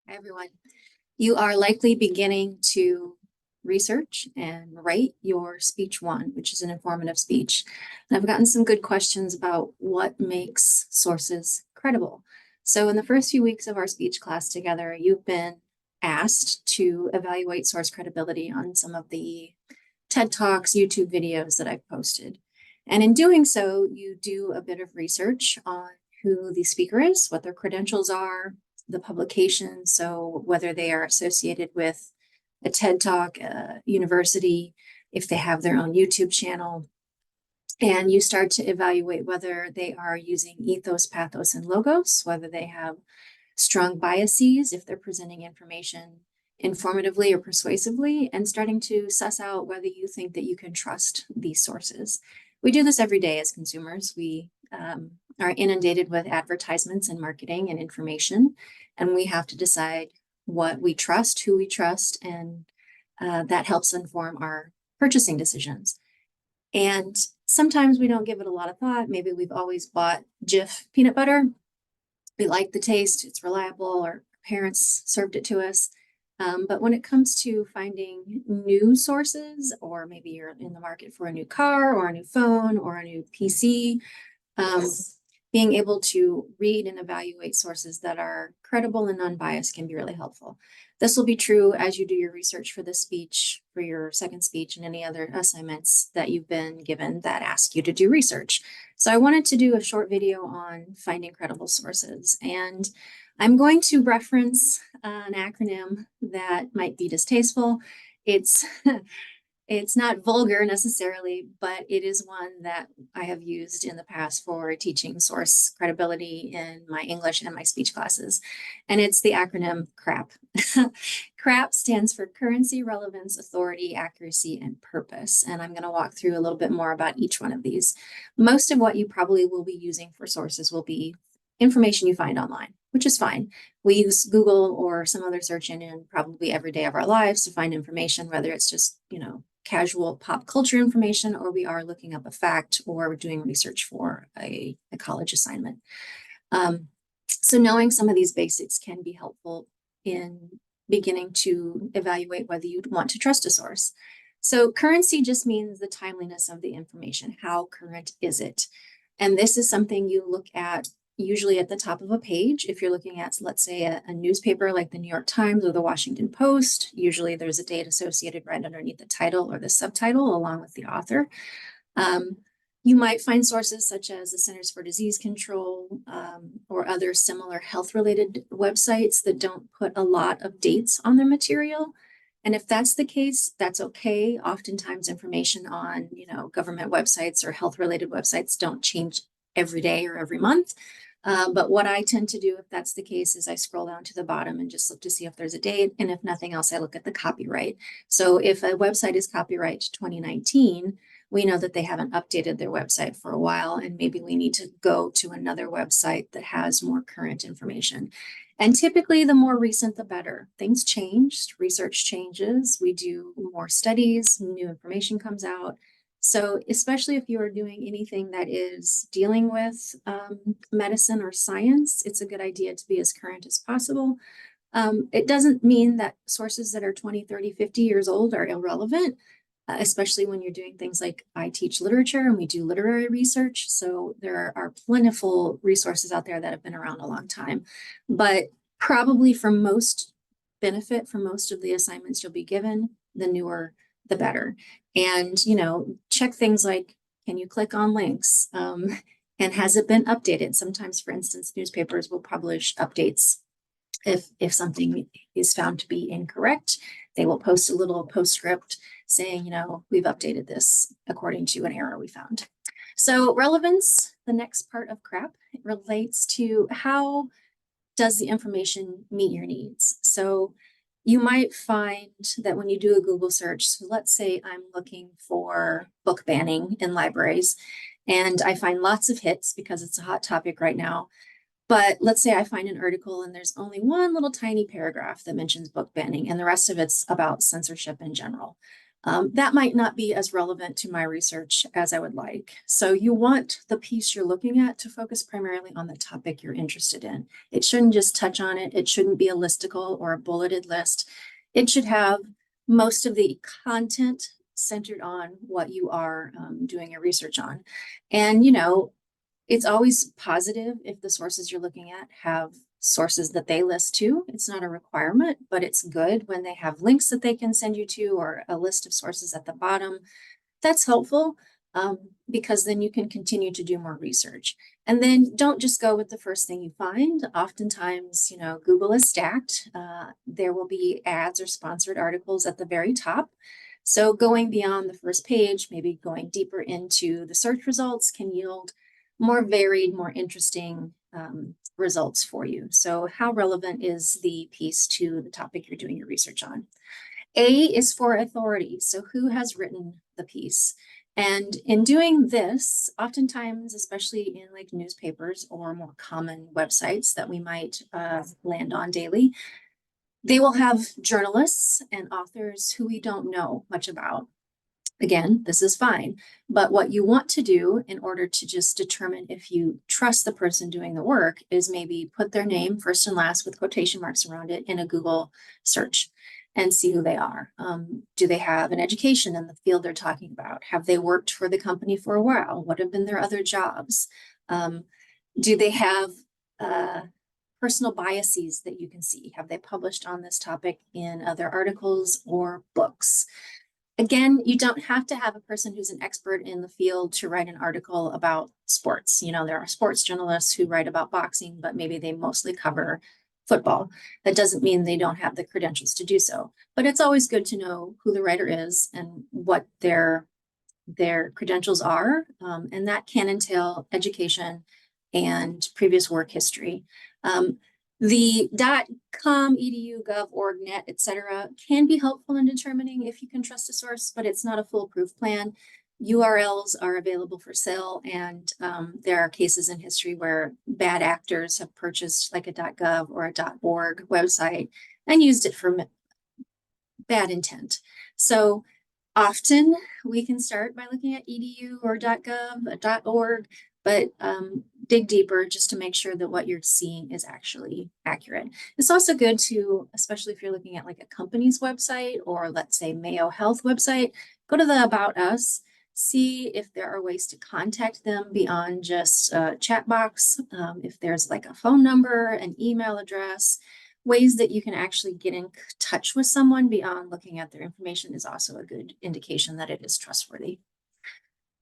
Hi, everyone. You are likely beginning to research and write your speech one, which is an informative speech. And I've gotten some good questions about what makes sources credible. So in the first few weeks of our speech class together, you've been asked to evaluate source credibility on some of the TED Talks, YouTube videos that I've posted. And in doing so, you do a bit of research on who the speaker is, what their credentials are, the publication, so whether they are associated with a TED Talk, a university, if they have their own YouTube channel, and you start to evaluate whether they are using ethos, pathos, and logos, whether they have strong biases, if they're presenting information informatively or persuasively, and starting to suss out whether you think that you can trust these sources. We do this every day as consumers. We are inundated with advertisements and marketing and information, and we have to decide what we trust, who we trust, and that helps inform our purchasing decisions. And sometimes we don't give it a lot of thought. Maybe we've always bought Jif peanut butter. We like the taste, it's reliable, our parents served it to us. But when it comes to finding new sources, or maybe you're in the market for a new car or a new phone or a new PC, being able to read and evaluate sources that are credible and unbiased can be really helpful. This will be true as you do your research for this speech, for your second speech, and any other assignments that you've been given that ask you to do research. So I wanted to do a short video on finding credible sources, and I'm going to reference an acronym that might be distasteful. It's It's not vulgar necessarily, but it is one that I have used in the past for teaching source credibility in my English and my speech classes. And it's the acronym CRAAP. CRAAP stands for Currency, Relevance, Authority, Accuracy, and Purpose. And I'm going to walk through a little bit more about each one of these. Most of what you probably will be using for sources will be information you find online, which is fine. We use Google or some other search engine probably every day of our lives to find information, whether it's just, casual pop culture information, or we are looking up a fact, or we're doing research for a college assignment. So knowing some of these basics can be helpful in beginning to evaluate whether you'd want to trust a source. So currency just means the timeliness of the information. How current is it? And this is something you look at usually at the top of a page. If you're looking at, let's say, a newspaper like the New York Times or the Washington Post, usually there's a date associated right underneath the title or the subtitle along with the author. You might find sources such as the Centers for Disease Control or other similar health-related websites that don't put a lot of dates on their material. And if that's the case, that's okay. Oftentimes information on, government websites or health-related websites don't change every day or every month. But what I tend to do, if that's the case, is I scroll down to the bottom and just look to see if there's a date. And if nothing else, I look at the copyright. So if a website is copyright 2019, we know that they haven't updated their website for a while, and maybe we need to go to another website that has more current information. And typically, the more recent, the better. Things change, research changes, we do more studies, new information comes out. So especially if you are doing anything that is dealing with medicine or science, it's a good idea to be as current as possible. It doesn't mean that sources that are 20, 30, 50 years old are irrelevant, especially when you're doing things like I teach literature and we do literary research. So there are plentiful resources out there that have been around a long time. But probably for most benefit, for most of the assignments you'll be given, the newer, the better. And, check things like, can you click on links? And has it been updated? Sometimes, for instance, newspapers will publish updates. If something is found to be incorrect, they will post a little postscript saying, we've updated this according to an error we found. So relevance, the next part of CRAAP, relates to how does the information meet your needs? So you might find that when you do a Google search, so let's say I'm looking for book banning in libraries, and I find lots of hits because it's a hot topic right now. But let's say I find an article and there's only one little tiny paragraph that mentions book banning, and the rest of it's about censorship in general. that might not be as relevant to my research as I would like. So you want the piece you're looking at to focus primarily on the topic you're interested in. It shouldn't just touch on it. It shouldn't be a listicle or a bulleted list. It should have most of the content centered on what you are doing your research on. And, you know, it's always positive if the sources you're looking at have sources that they list too. It's not a requirement, but it's good when they have links that they can send you to or a list of sources at the bottom. That's helpful because then you can continue to do more research. And then don't just go with the first thing you find. Oftentimes, you know, Google is stacked. There will be ads or sponsored articles at the very top. So going beyond the first page, maybe going deeper into the search results can yield more varied, more interesting results for you. So how relevant is the piece to the topic you're doing your research on? A is for authority. So who has written the piece? And in doing this, oftentimes, especially in like newspapers or more common websites that we might land on daily, they will have journalists and authors who we don't know much about. Again, this is fine, but what you want to do in order to just determine if you trust the person doing the work is maybe put their name first and last with quotation marks around it in a Google search and see who they are. Do they have an education in the field they're talking about? Have they worked for the company for a while? What have been their other jobs? Do they have personal biases that you can see? Have they published on this topic in other articles or books? Again, you don't have to have a person who's an expert in the field to write an article about sports. You know, there are sports journalists who write about boxing, but maybe they mostly cover football. That doesn't mean they don't have the credentials to do so. But it's always good to know who the writer is and what their credentials are. And that can entail education and previous work history. The .com, edu, gov, org, net, etc. can be helpful in determining if you can trust a source, but it's not a foolproof plan. URLs are available for sale, and there are cases in history where bad actors have purchased like a .gov or a .org website and used it for bad intent. So often we can start by looking at edu or .gov, .org, but dig deeper just to make sure that what you're seeing is actually accurate. It's also good to, especially if you're looking at like a company's website or let's say Mayo Health website, go to the About Us, see if there are ways to contact them beyond just a chat box, if there's like a phone number, an email address, ways that you can actually get in touch with someone beyond looking at their information is also a good indication that it is trustworthy.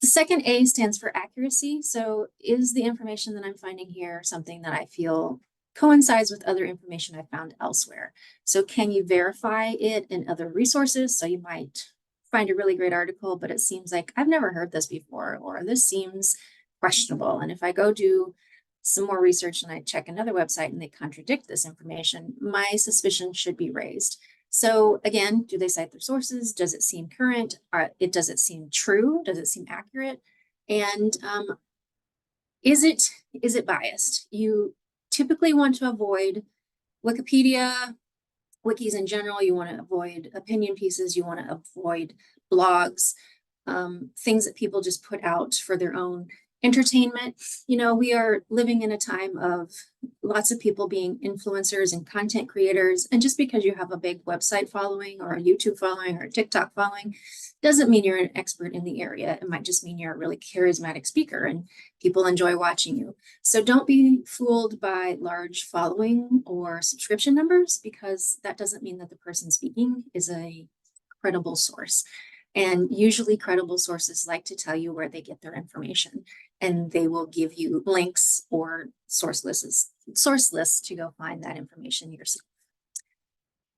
The second A stands for accuracy. So is the information that I'm finding here something that I feel coincides with other information I found elsewhere? So can you verify it in other resources? So you might find a really great article, but it seems like I've never heard this before, or this seems questionable. And if I go do some more research and I check another website and they contradict this information, my suspicion should be raised. So again, do they cite their sources? Does it seem current? Does it seem true? Does it seem accurate? And is it biased? You typically want to avoid Wikipedia, wikis in general. You want to avoid opinion pieces. You want to avoid blogs, things that people just put out for their own entertainment. You know, we are living in a time of lots of people being influencers and content creators. And just because you have a big website following or a YouTube following or a TikTok following doesn't mean you're an expert in the area. It might just mean you're a really charismatic speaker and people enjoy watching you. So don't be fooled by large following or subscription numbers, because that doesn't mean that the person speaking is a credible source. And usually credible sources like to tell you where they get their information, and they will give you links or source lists to go find that information yourself.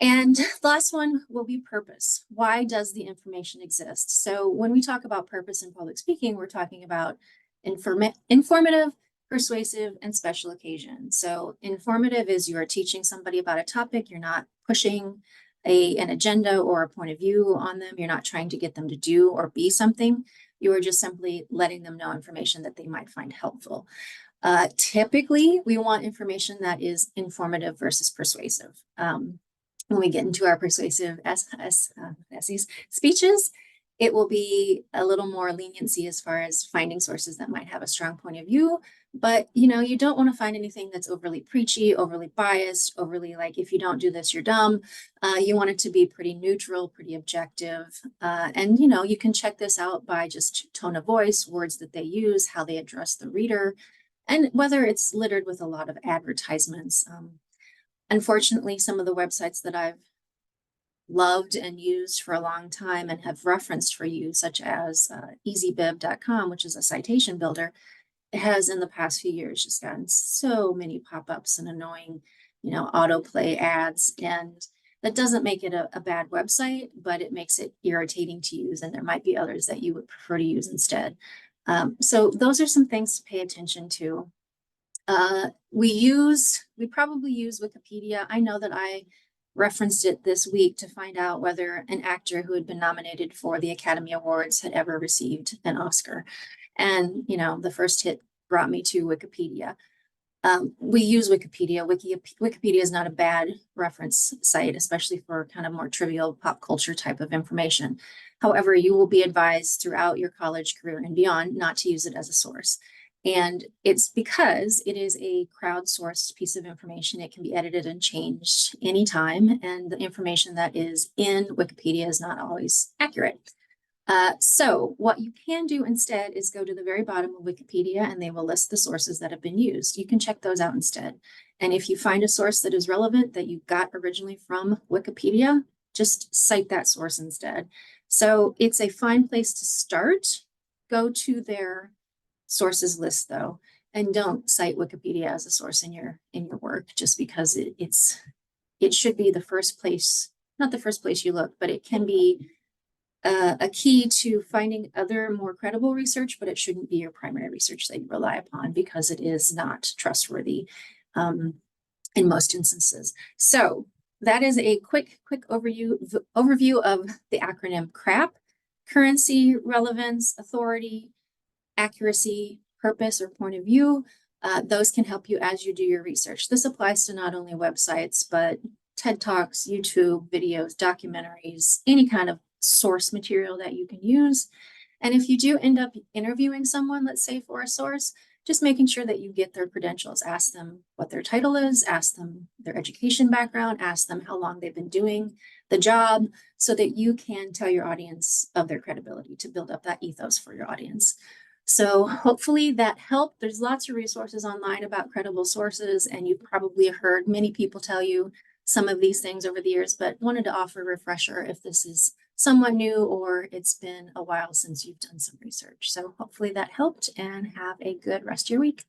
And the last one will be purpose. Why does the information exist? So when we talk about purpose in public speaking, we're talking about informative, persuasive, and special occasion. So informative is you are teaching somebody about a topic. You're not pushing an agenda or a point of view on them. You're not trying to get them to do or be something. You are just simply letting them know information that they might find helpful. Typically, we want information that is informative versus persuasive. when we get into our persuasive essays, speeches, it will be a little more leniency as far as finding sources that might have a strong point of view. But you don't want to find anything that's overly preachy, overly biased, overly like, if you don't do this, you're dumb. You want it to be pretty neutral, pretty objective. And you can check this out by just tone of voice, words that they use, how they address the reader, and whether it's littered with a lot of advertisements. Unfortunately, some of the websites that I've loved and used for a long time and have referenced for you, such as easybib.com, which is a citation builder, it has in the past few years just gotten so many pop-ups and annoying, autoplay ads. And that doesn't make it a bad website, but it makes it irritating to use. And there might be others that you would prefer to use instead. So those are some things to pay attention to. We probably use Wikipedia. I know that I referenced it this week to find out whether an actor who had been nominated for the Academy Awards had ever received an Oscar. And, the first hit brought me to Wikipedia. We use Wikipedia. Wikipedia is not a bad reference site, especially for kind of more trivial pop culture type of information. However, you will be advised throughout your college career and beyond not to use it as a source. And it's because it is a crowdsourced piece of information. It can be edited and changed anytime, and the information that is in Wikipedia is not always accurate. So what you can do instead is go to the very bottom of Wikipedia, and they will list the sources that have been used. You can check those out instead. And if you find a source that is relevant that you got originally from Wikipedia, just cite that source instead. So it's a fine place to start. Go to their sources list though, and don't cite Wikipedia as a source in your work just because it should be the first place, not the first place you look, but it can be a key to finding other more credible research, but it shouldn't be your primary research that you rely upon because it is not trustworthy in most instances. So that is a quick overview of the acronym CRAAP: currency, relevance, authority, accuracy, purpose, or point of view. Those can help you as you do your research. This applies to not only websites, but TED Talks, YouTube videos, documentaries, any kind of source material that you can use. And if you do end up interviewing someone, let's say for a source, just making sure that you get their credentials. Ask them what their title is, ask them their education background, ask them how long they've been doing the job, so that you can tell your audience of their credibility to build up that ethos for your audience. So hopefully that helped. There's lots of resources online about credible sources, and you probably heard many people tell you some of these things over the years, but wanted to offer a refresher if this is somewhat new or it's been a while since you've done some research. So hopefully that helped, and have a good rest of your week.